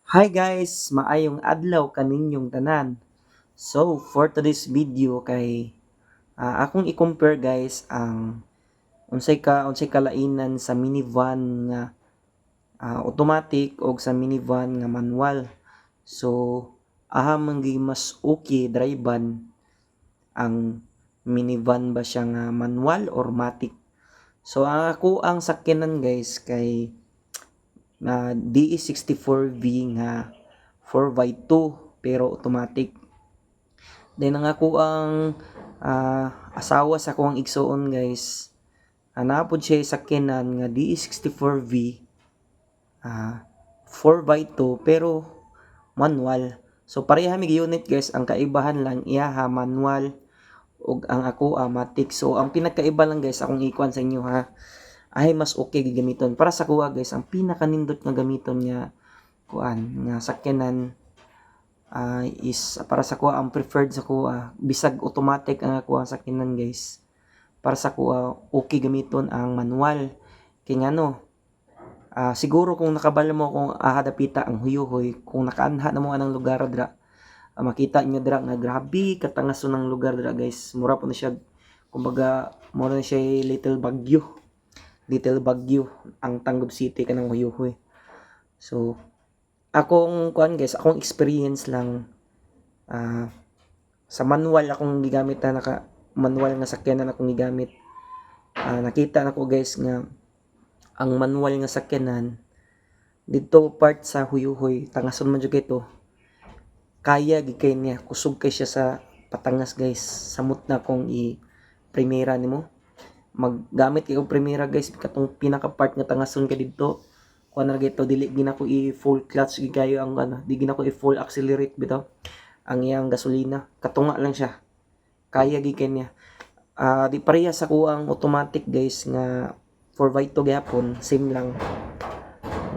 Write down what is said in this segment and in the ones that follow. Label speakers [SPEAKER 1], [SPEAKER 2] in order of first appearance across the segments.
[SPEAKER 1] Hi guys, maayong adlaw kaninyong tanan. So, for today's video kay akong i-compare guys ang unsay kalainan sa minivan nga automatic o sa minivan nga manual. So, aha man mas okay drivean ang minivan ba siya nga manual or matic. So, ako ang sakyanan guys kay DE64V nga 4x2 pero automatic. Then ang ako ang asawa sa akong igsoon guys, napod siya sakyanan nga DE64V 4x2 pero manual. So pareha mig unit guys, ang kaibahan lang iyaha manual ug ang ako matic. So ang pinagkaiba lang guys akong ikuan sa inyo ha, ay mas okay gamiton para sa kuha guys. Ang pinakanindot nga gamiton nga kuan nga sakyanan is para sa kuha ang preferred sa kuha bisag automatic ang kuha sa sakyanan guys. Para sa kuha okay gamiton ang manual kay ngano siguro kung nakabala mo kung hadapita ang huyuhoy, kung nakaanha na mo anang lugar dra, makita nyo dra nga grabe katangaso ng lugar dra guys. Mura po na siya, kumbaga mura na siya little bagyo ang Tangub City kanang huyuhoy. So akong kuan guys, akong experience lang sa manual akong gigamit na manual nga sakyanan akong gigamit. Nakita nako guys nga ang manual nga sakyanan dito part sa huyuhoy tangason man jud kay to, kaya gikay niya kusog kay siya sa patangas guys. Samot na kung i-primera nimo maggamit kay og primera guys, katong pinaka part nga tangason ka didto kuan ra gito, dili gina ko i-full clutch gigayo ang di gina ko i-full accelerate bitaw ang iyang gasolina, katunga lang siya, kaya gikay niya. Di pareha sa kuang automatic guys nga 4x2 gyapon, same lang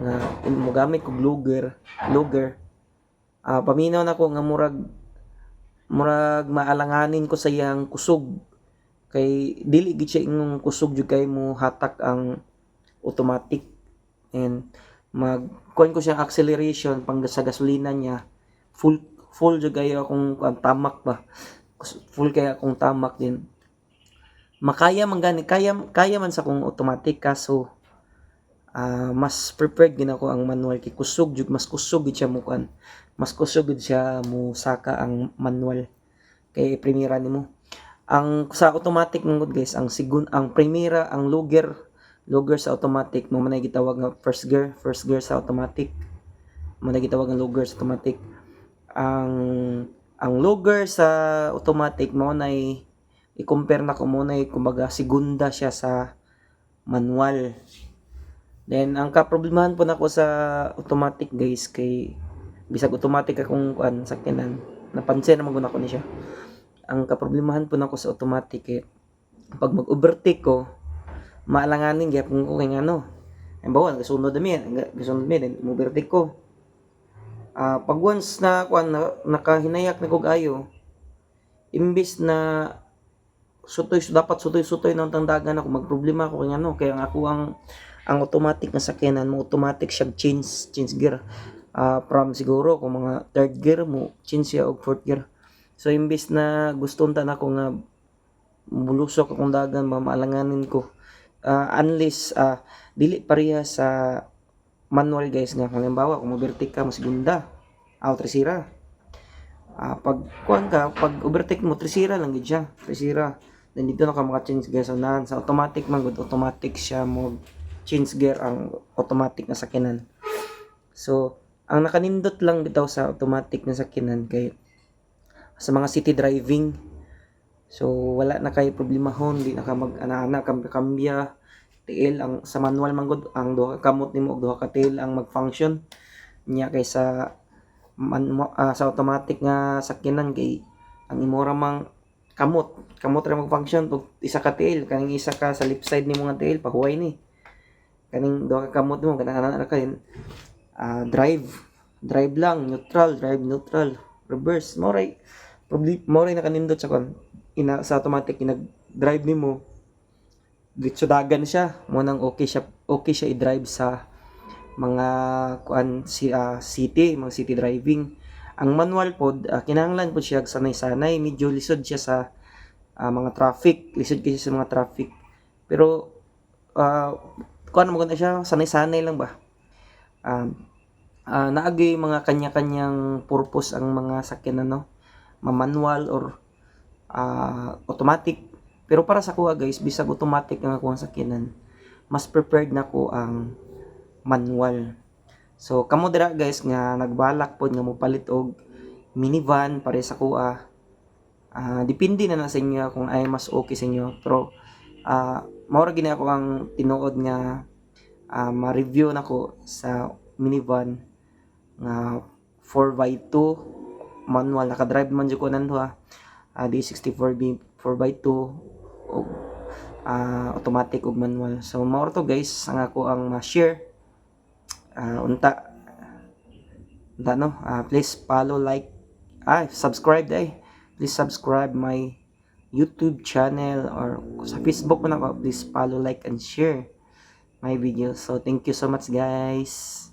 [SPEAKER 1] nga mo gamit kog lugger. Paminaw nako nga murag maalanganin ko sa iyang kusog kay dili gid siya ingong kusog jud kay mo hatak ang automatic. And kuan ko siya acceleration pang sa gasolina niya, full jud kayo akong tamak ba, full kaya akong tamak din, makaya man gani, kaya man sa kung automatic. Kaso mas prepared gid ako ang manual kay kusog jud, mas kusog gid siya mo kuan, mas kusog gid siya mo saka ang manual kay primera nimo. Ang sa automatic mangod guys, ang primera ang lugger sa automatic mo man gitawag nga first gear sa automatic, mo na gitawag nga lugger sa automatic. Ang lugger sa automatic mo na i-compare na ko mo na kumbaga segunda siya sa manual. Then ang kaproblemahan po nako sa automatic guys kay bisag automatic akong kuan sakyanan, napansin naman ko ni siya. Ang kaproblemahan po nako sa automatic pag mag-overtake ko, maalanganin gyapon ko kay ngano. Halimbawa, gasunod mi, overtake ko. Pag once na kuan nakahinayak na kog ayo, imbis na dapat sutoy ng tandagan ako, magproblema ako kay ngano, kaya ang ako ang automatic na sakyanan mo automatic siya change gear. From siguro kung mga third gear mo change siya og fourth gear. So imbis na guston ta nako nga mulusok akong dagan, mamaalanganin ko, unless dili pareha sa manual guys nga halimbawa kung overtake ka mo segunda tresira, pag overtake mo tresira lang gid siya, tresira. Then dito na ka maka-change gear sa sa automatic man gud, automatic siya mo change gear ang automatic na sakyanan. So ang nakanindot lang bitaw sa automatic na sakyanan kay sa mga city driving, so wala na kay problemahon, di na ka mag-ana kambya tail. Ang sa manual man gud ang duha ka kamot nimo og duha ka tail ang mag-function niya kaysa sa automatic nga sakyanan kay ang imora mang kamot ra mag-function og isa ka tail, kaning isa ka sa left side nimo nga tail pahuway ni, kaning duha ka kamot mo kanang ka drive lang, drive neutral, reverse, moray nakanindot sa kon sa automatic nag-drive nimo diretso dagan siya mo nang okay siya i-drive sa mga kuan mga city driving. Ang manual pod kinahanglan pod siya sanay-sanay, medyo lisod siya sa mga traffic, lisod kasi sa mga traffic. Pero kuan mo na siya, sanay-sanay lang ba. Um, naagi mga kanya-kanyang purpose ang mga sakyanan no, manual or automatic. Pero para sa kuha guys, bisag automatic ang akong sakyanan, mas prepared na ko ang manual. So kamo dira guys nga nagbalak pod nga mopalit og minivan para sa kuha, depende na sa inyo kung ay mas okay sa inyo. Pero mao ra gini ako ang tinuod nga ma-review nako sa minivan nga 4x2 manual. Naka-drive man jud ko nanto D64B 4x2 og automatic ug manual. So mao to guys ang ako ang ma-share. Unta no, please follow, like, subscribe please subscribe my YouTube channel or sa Facebook mo na ko. Please follow, like and share my videos. So thank you so much guys.